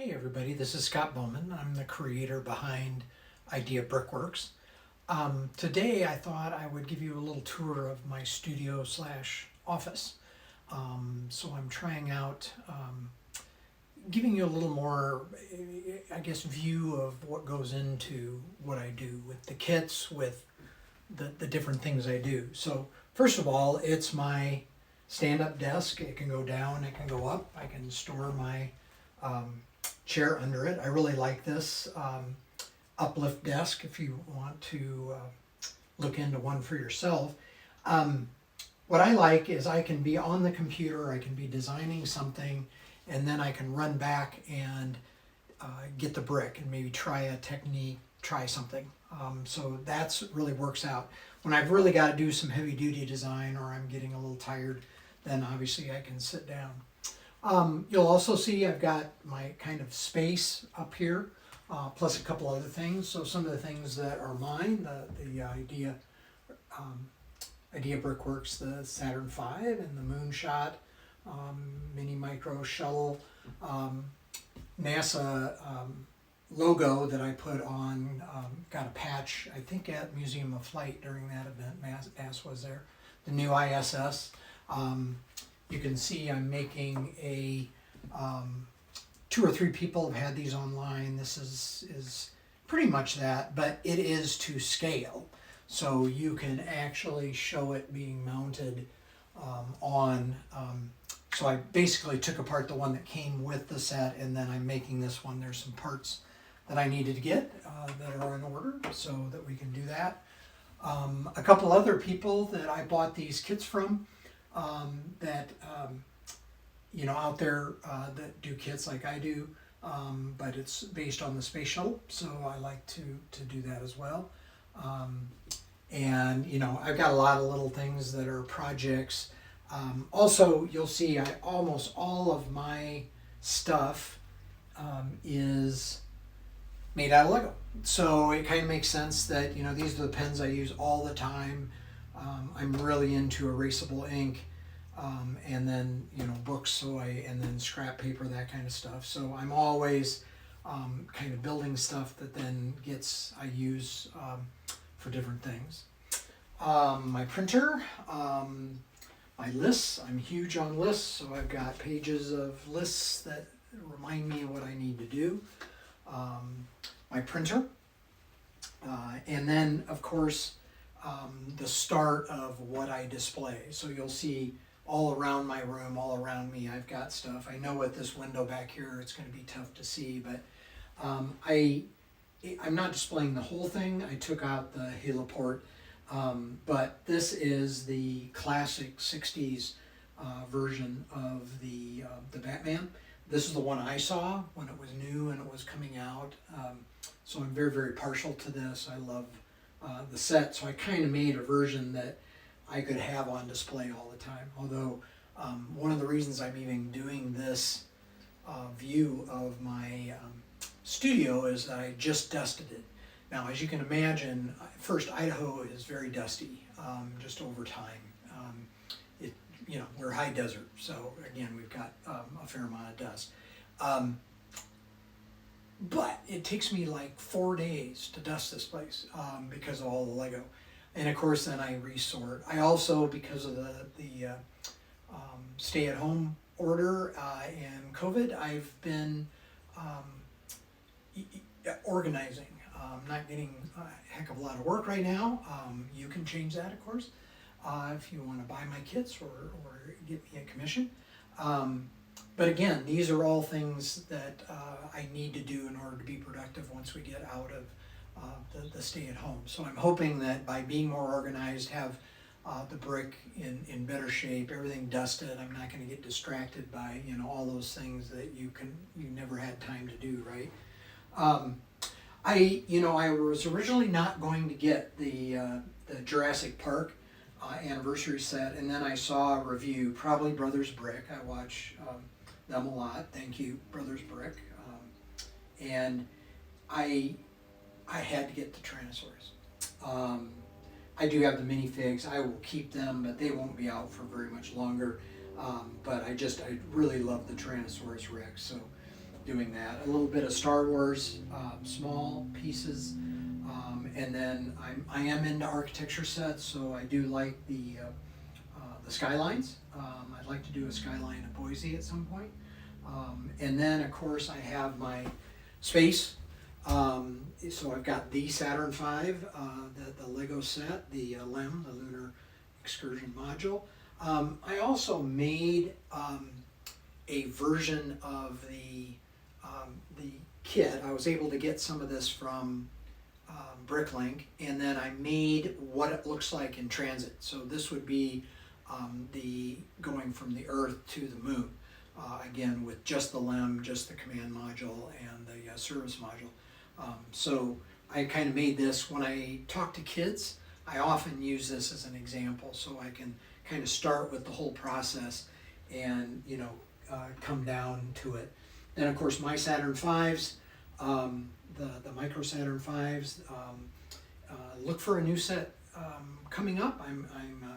Hey everybody, this is Scott Bowman. I'm the creator behind ideaBRICKworks. Today I thought I would give you a little tour of my studio slash office. So I'm trying out giving you a little more, I guess, view of what goes into what I do with the kits, with the different things I do. So first of all, it's my stand-up desk. It can go down, it can go up. I can store my chair under it. I really like this uplift desk if you want to look into one for yourself. What I like is I can be on the computer, I can be designing something, and then I can run back and get the brick and maybe try a technique, try something. So that's really works out. When I've really got to do some heavy duty design or I'm getting a little tired, then obviously I can sit down. You'll also see I've got my kind of space up here, plus a couple other things. So some of the things that are mine, the ideaBRICKworks, the Saturn V and the Moonshot, mini micro shuttle, NASA logo that I put on, got a patch, I think at Museum of Flight during that event, NASA was there, the new ISS. You can see I'm making a, 2 or 3 people have had these online. This is pretty much that, but it is to scale. So you can actually show it being mounted on, so I basically took apart the one that came with the set, and then I'm making this one. There's some parts that I needed to get that are in order so that we can do that. A couple other people that I bought these kits from, that out there that do kits like I do, but it's based on the space shuttle, so I like to do that as well. And I've got a lot of little things that are projects. Also, you'll see almost all of my stuff is made out of Lego, so it kind of makes sense that these are the pens I use all the time. I'm really into erasable ink, and then books, and then scrap paper, that kind of stuff. So I'm always kind of building stuff that then I use for different things. My printer, my lists. I'm huge on lists, so I've got pages of lists that remind me of what I need to do. My printer, and then of course the start of what I display. So you'll see all around my room, all around me, I've got stuff. I know with this window back here, it's going to be tough to see, but I'm not displaying the whole thing. I took out the heliport, but this is the classic 60s version of the Batman. This is the one I saw when it was new and it was coming out. So I'm very, very partial to this. I love the set, so I kind of made a version that I could have on display all the time. Although one of the reasons I'm even doing this view of my studio is that I just dusted it. Now, as you can imagine, first, Idaho is very dusty, just over time. We're high desert, so again, we've got a fair amount of dust. But it takes me like 4 days to dust this place because of all the Lego. And of course, then I resort. I also, because of the stay-at-home order and COVID, I've been organizing. Not getting a heck of a lot of work right now. You can change that, of course, if you want to buy my kits or get me a commission. But again, these are all things that I need to do in order to be productive once we get out of the stay at home. So I'm hoping that by being more organized, have the brick in better shape, everything dusted, I'm not going to get distracted by all those things that you never had time to do, right? I was originally not going to get the Jurassic Park anniversary set, and then I saw a review, probably Brothers Brick. I watch them a lot. Thank you, Brothers Brick. And I had to get the Tyrannosaurus. I do have the minifigs. I will keep them, but they won't be out for very much longer. But I really love the Tyrannosaurus Rex. So doing that. A little bit of Star Wars, small pieces, and then I am into architecture sets, so I do like the skylines. I'd like to do a skyline of Boise at some point. And then, of course, I have my space. So I've got the Saturn V, the Lego set, the LEM, the Lunar Excursion Module. I also made a version of the kit. I was able to get some of this from Bricklink, and then I made what it looks like in transit. So this would be the going from the Earth to the Moon. Again, with just the LEM, just the command module, and the service module. So I kind of made this. When I talk to kids, I often use this as an example, so I can kind of start with the whole process and, you know, come down to it. Then, of course, my Saturn V's, the Micro Saturn V's. Look for a new set coming up. I'm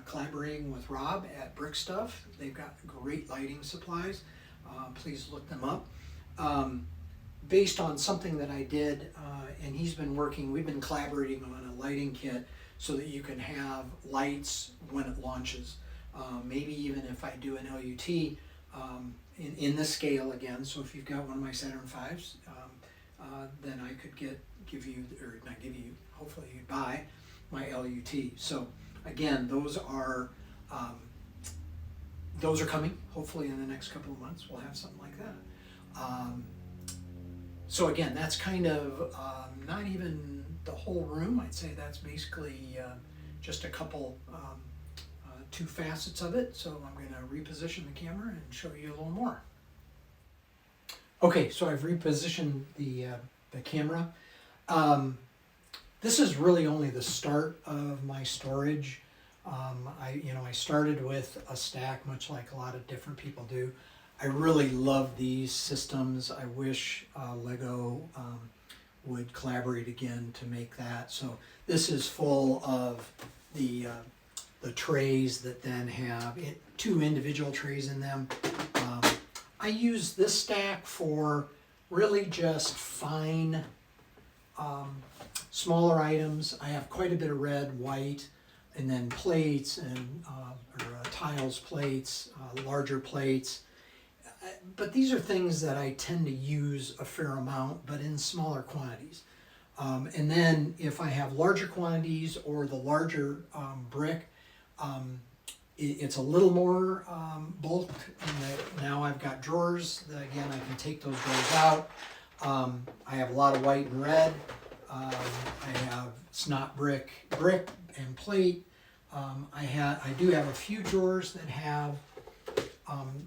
collaborating with Rob at Brick Stuff. They've got great lighting supplies. Please look them up. Based on something that I did, and we've been collaborating on a lighting kit so that you can have lights when it launches. Maybe even if I do an LUT in this scale again, so if you've got one of my Saturn V's, then I could give you, hopefully you'd buy my LUT. So again, those are coming. Hopefully in the next couple of months we'll have something like that. So again, that's kind of not even the whole room. I'd say that's basically just a couple, two facets of it. So I'm going to reposition the camera and show you a little more. Okay, so I've repositioned the camera. This is really only the start of my storage. I started with a stack, much like a lot of different people do. I really love these systems. I wish Lego would collaborate again to make that. So this is full of the trays that then have two individual trays in them. I use this stack for really just fine, smaller items. I have quite a bit of red, white, and then plates and tiles, plates, larger plates. But these are things that I tend to use a fair amount, but in smaller quantities. And then if I have larger quantities or the larger brick, it's a little more bulked. And now I've got drawers. Again, I can take those drawers out. I have a lot of white and red. I have snot brick, and plate. I do have a few drawers that have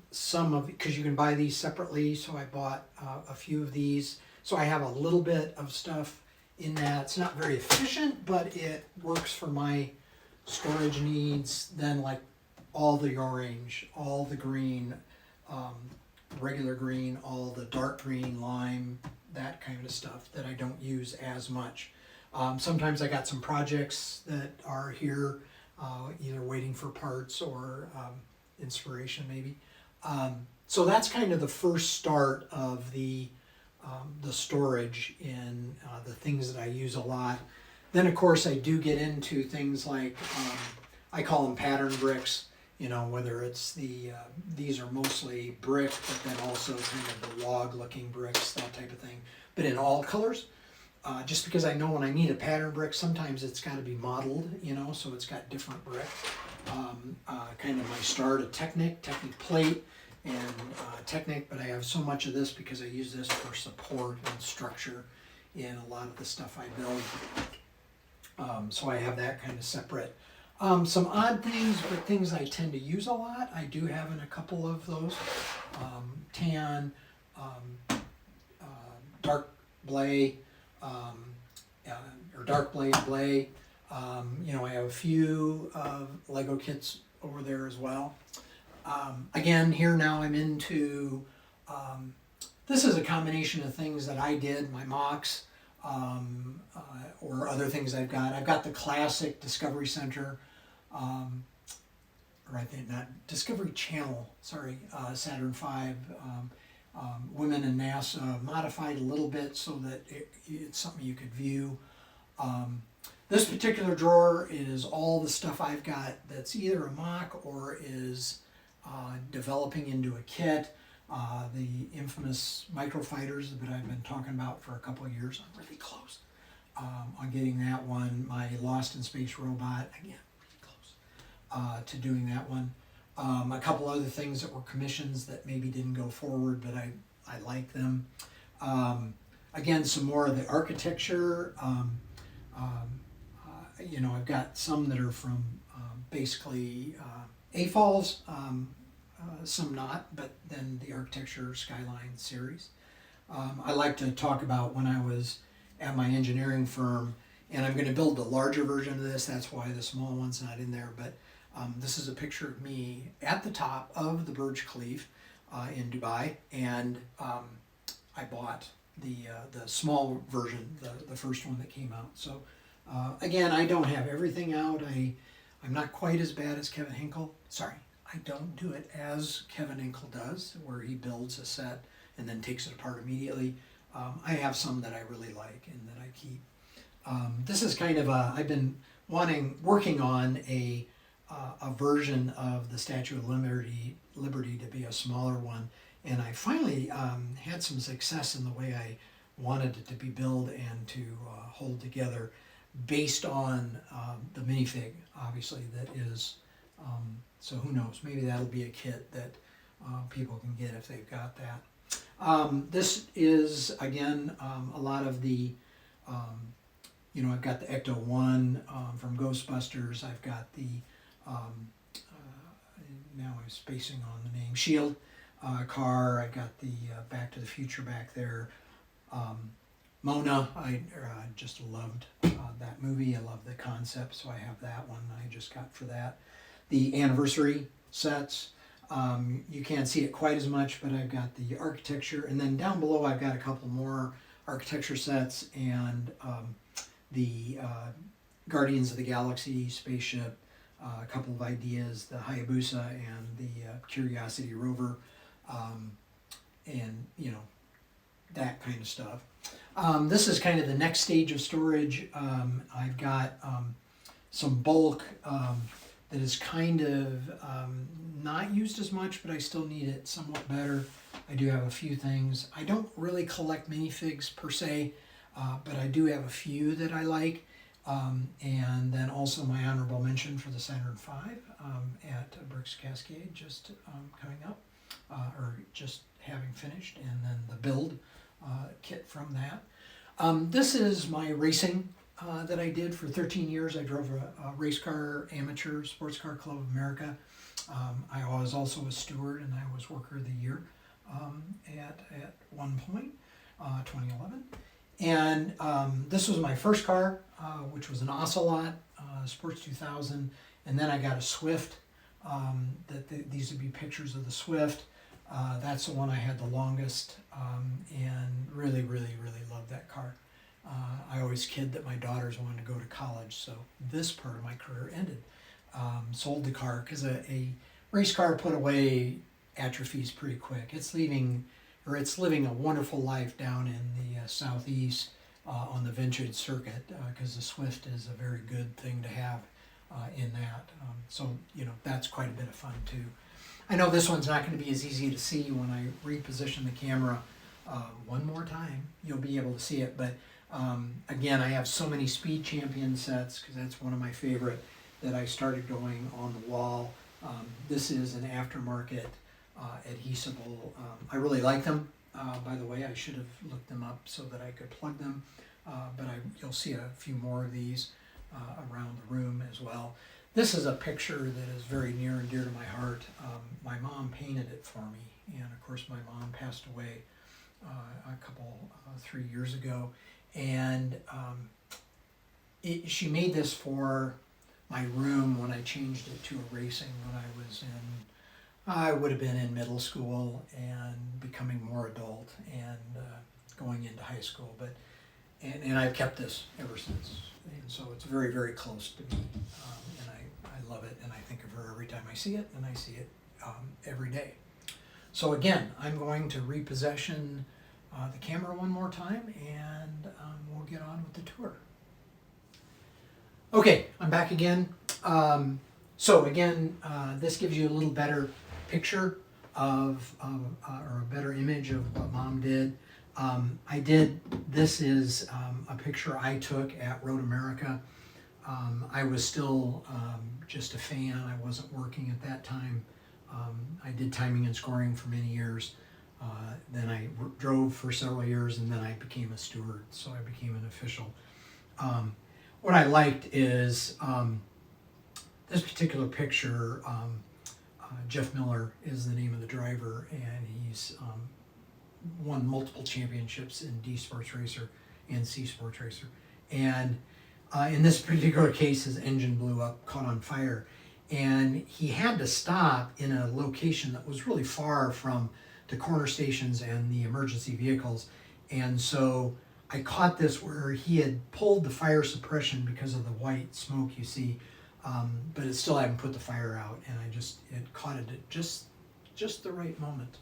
some of, because you can buy these separately, so I bought a few of these. So I have a little bit of stuff in that. It's not very efficient, but it works for my storage needs. Then like all the orange, all the green, regular green, all the dark green, lime, that kind of stuff that I don't use as much. Sometimes I got some projects that are here, either waiting for parts or inspiration maybe. So that's kind of the first start of the storage in the things that I use a lot. Then of course I do get into things like, I call them pattern bricks, whether it's these are mostly brick, but then also kind of the log looking bricks, that type of thing, but in all colors. Just because I know when I need a pattern brick, sometimes it's got to be modeled, so it's got different brick. Kind of my start, a Technic plate and Technic, but I have so much of this because I use this for support and structure in a lot of the stuff I build. So I have that kind of separate. Some odd things, but things I tend to use a lot. I do have in a couple of those. Tan, dark blay, or dark blay. I have a few Lego kits over there as well. Again, here now I'm into, this is a combination of things that I did, my mocks, or other things I've got. I've got the classic Discovery Center, not Discovery Channel, sorry, Saturn V. Women in NASA, modified a little bit so that it's something you could view. This particular drawer is all the stuff I've got that's either a mock or is developing into a kit. The infamous microfighters that I've been talking about for a couple of years. I'm really close on getting that one. My Lost in Space robot, again, really close to doing that one. A couple other things that were commissions that maybe didn't go forward, but I like them. Again, some more of the architecture. You know, I've got some that are from basically AFOLs, some not, but then the Architecture Skyline series. I like to talk about when I was at my engineering firm, and I'm going to build a larger version of this, that's why the small one's not in there, but this is a picture of me at the top of the Burj Khalifa in Dubai, and I bought the small version, the first one that came out. So again, I don't have everything out. I'm not quite as bad as Kevin Hinkle. Sorry, I don't do it as Kevin Hinkle does, where he builds a set and then takes it apart immediately. I have some that I really like and that I keep. This is kind of I've been working on a version of the Statue of Liberty to be a smaller one, and I finally had some success in the way I wanted it to be built and to hold together, based on the minifig, obviously, that is. So who knows? Maybe that'll be a kit that people can get if they've got that. This is again a lot of the. You know, I've got the Ecto-1 from Ghostbusters. I've got the now I'm spacing on the name, Shield car. I got the Back to the Future back there. Mona, I just loved that movie. I love the concept, so I have that one I just got for that. The anniversary sets, you can't see it quite as much, but I've got the architecture, and then down below I've got a couple more architecture sets and the Guardians of the Galaxy spaceship, a couple of ideas, the Hayabusa and the Curiosity rover, and you know, that kind of stuff. This is kind of the next stage of storage. I've got some bulk that is kind of not used as much, but I still need it somewhat better. I do have a few things. I don't really collect minifigs per se, but I do have a few that I like. And then also my honorable mention for the Saturn V at Bricks Cascade, just coming up, or just having finished, and then the build kit from that. This is my racing that I did for 13 years. I drove a race car amateur sports car club of America. I was also a steward, and I was worker of the year at one point, 2011. And this was my first car, which was an Ocelot Sports 2000, and then I got a Swift. These would be pictures of the Swift. That's the one I had the longest, and really, really, really loved that car. I always kid that my daughters wanted to go to college, so this part of my career ended. Sold the car because a race car put away atrophies pretty quick. It's living a wonderful life down in the southeast on the vintage circuit, because the Swift is a very good thing to have in that. So you know, that's quite a bit of fun too. I know this one's not going to be as easy to see when I reposition the camera one more time. You'll be able to see it, but again, I have so many Speed Champion sets because that's one of my favorite that I started going on the wall. This is an aftermarket adhesible. I really like them. By the way, I should have looked them up so that I could plug them, but you'll see a few more of these around the room as well. This is a picture that is very near and dear to my heart. My mom painted it for me, and of course my mom passed away a couple, 3 years ago, and she made this for my room when I changed it to a racing when I would have been in middle school and becoming more adult and going into high school, and I've kept this ever since, and so it's very, very close to me, and I love it, and I think of her every time I see it, and I see it every day. So again, I'm going to reposition the camera one more time, and we'll get on with the tour. Okay, I'm back again. So again, this gives you a little better picture of, or a better image of what Mom did. This is a picture I took at Road America. I was still just a fan. I wasn't working at that time. I did timing and scoring for many years. Then I drove for several years, and then I became a steward, so I became an official. What I liked is this particular picture. Jeff Miller is the name of the driver, and he's won multiple championships in D Sports Racer and C Sports Racer. And in this particular case, his engine blew up, caught on fire, and he had to stop in a location that was really far from the corner stations and the emergency vehicles. And so I caught this where he had pulled the fire suppression because of the white smoke you see, but it still hadn't put the fire out, and it caught it at just the right moment.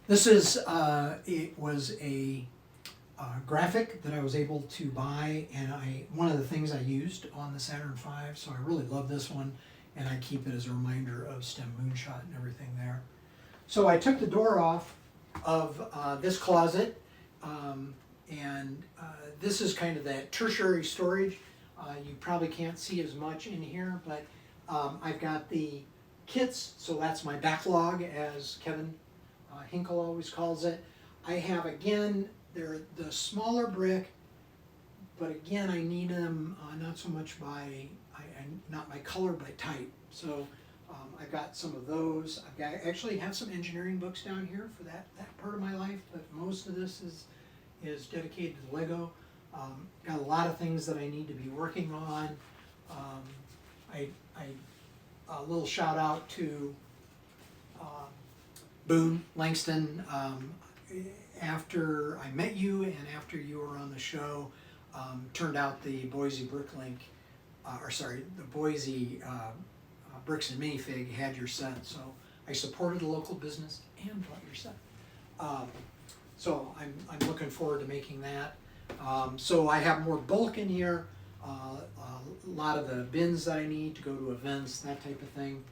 This is it was a graphic that I was able to buy, and one of the things I used on the Saturn V, so I really love this one, and I keep it as a reminder of STEM Moonshot and everything there. So I took the door off of this closet, and this is kind of that tertiary storage. You probably can't see as much in here, but I've got the kits, so that's my backlog, as Kevin Hinkle always calls it. I have, again, they're the smaller brick, but again, I need them not so much not by color, by type. So I've got some of those. I actually have some engineering books down here for that part of my life, but most of this is dedicated to Lego. Got a lot of things that I need to be working on. A little shout out to Boone Langston. After I met you and after you were on the show, turned out the Boise the Boise Bricks and Minifig had your set, so I supported a local business and bought your set. So I'm looking forward to making that. So I have more bulk in here, a lot of the bins that I need to go to events, that type of thing.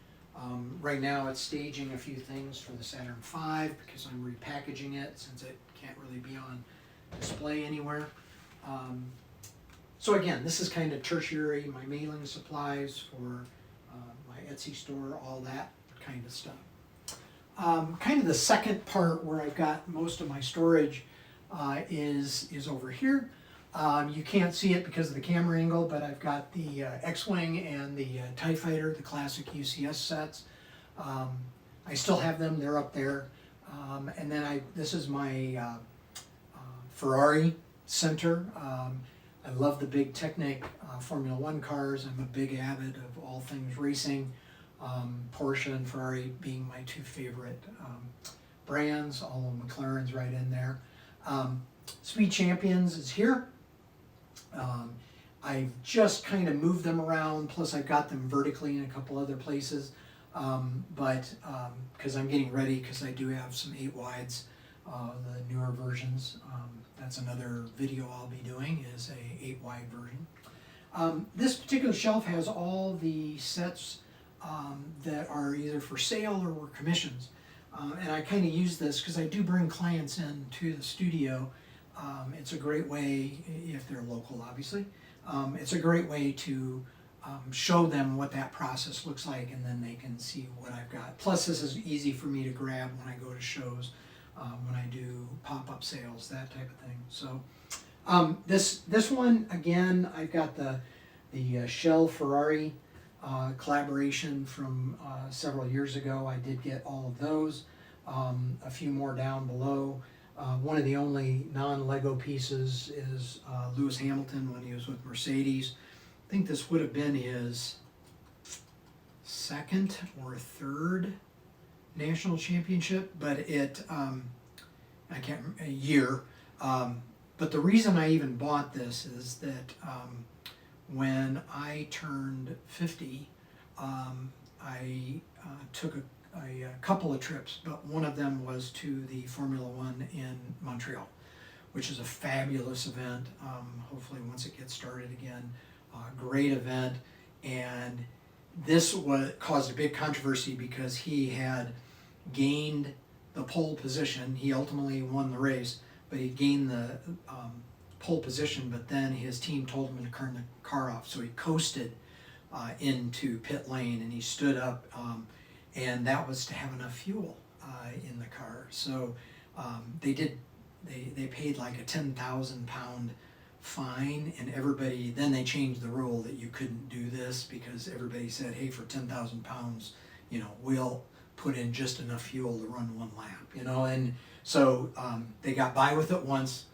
Right now it's staging a few things for the Saturn V because I'm repackaging it since it can't really be on display anywhere. So again, this is kind of tertiary, my mailing supplies for my Etsy store, all that kind of stuff. Kind of the second part where I've got most of my storage is over here. You can't see it because of the camera angle, but I've got the X-Wing and the TIE Fighter, the classic UCS sets. I still have them, they're up there. And then this is my Ferrari center. I love the big Technic Formula One cars. I'm a big avid of all things racing. Porsche and Ferrari being my two favorite brands, although McLaren's right in there. Speed Champions is here. I've just kind of moved them around, plus I've got them vertically in a couple other places, but because I'm getting ready, because I do have some 8 wides, the newer versions. That's another video I'll be doing, is a 8 wide version. This particular shelf has all the sets that are either for sale or were commissions. And I kind of use this because I do bring clients in to the studio. It's a great way, if they're local obviously, it's a great way to show them what that process looks like, and then they can see what I've got. Plus this is easy for me to grab when I go to shows, when I do pop-up sales, that type of thing. So this one, again, I've got the Shell Ferrari collaboration from several years ago. I did get all of those, a few more down below. One of the only non-Lego pieces is Lewis Hamilton when he was with Mercedes. I think this would have been his second or third national championship, but I can't remember a year. But the reason I even bought this is that when I turned 50, I took a couple of trips, but one of them was to the Formula One in Montreal, which is a fabulous event. Hopefully once it gets started again, great event. And this caused a big controversy because he had gained the pole position. He ultimately won the race, but he gained the pole position, but then his team told him to turn the car off. So he coasted into pit lane, and he stood up, and that was to have enough fuel in the car. So they paid like a 10,000 pound fine, and everybody, then they changed the rule that you couldn't do this, because everybody said, hey, for 10,000 pounds, you know, we'll put in just enough fuel to run one lap, you know. And so they got by with it once,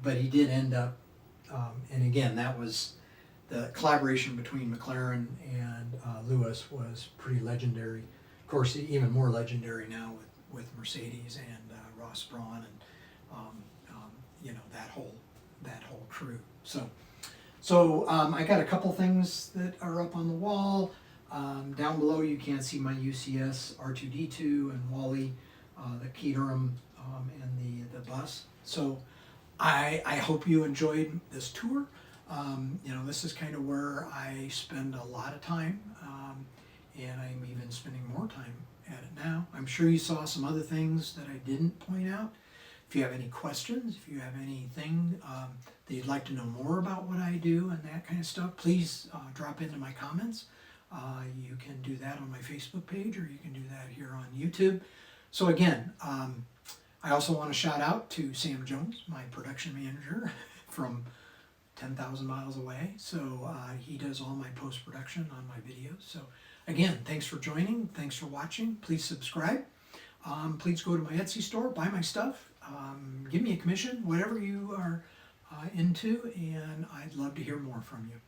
but he did end up, and again, that was the collaboration between McLaren and Lewis was pretty legendary. Of course, even more legendary now with Mercedes and Ross Brawn and you know, that whole crew. So I got a couple things that are up on the wall. Down below you can't see my UCS R2D2 and Wally, the Caterham, and the bus. So I hope you enjoyed this tour. You know, this is kind of where I spend a lot of time, and I'm even spending more time at it now. I'm sure you saw some other things that I didn't point out. If you have any questions, if you have anything that you'd like to know more about what I do and that kind of stuff, please drop into my comments. You can do that on my Facebook page, or you can do that here on YouTube. So again, I also want to shout out to Sam Jones, my production manager from 10,000 miles away. So he does all my post-production on my videos. So again, thanks for joining. Thanks for watching. Please subscribe. Please go to my Etsy store, buy my stuff. Give me a commission, whatever you are into, and I'd love to hear more from you.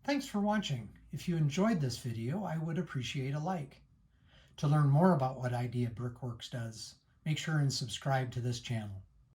Thanks for watching. If you enjoyed this video, I would appreciate a like. To learn more about what ideaBRICKworks does, make sure and subscribe to this channel.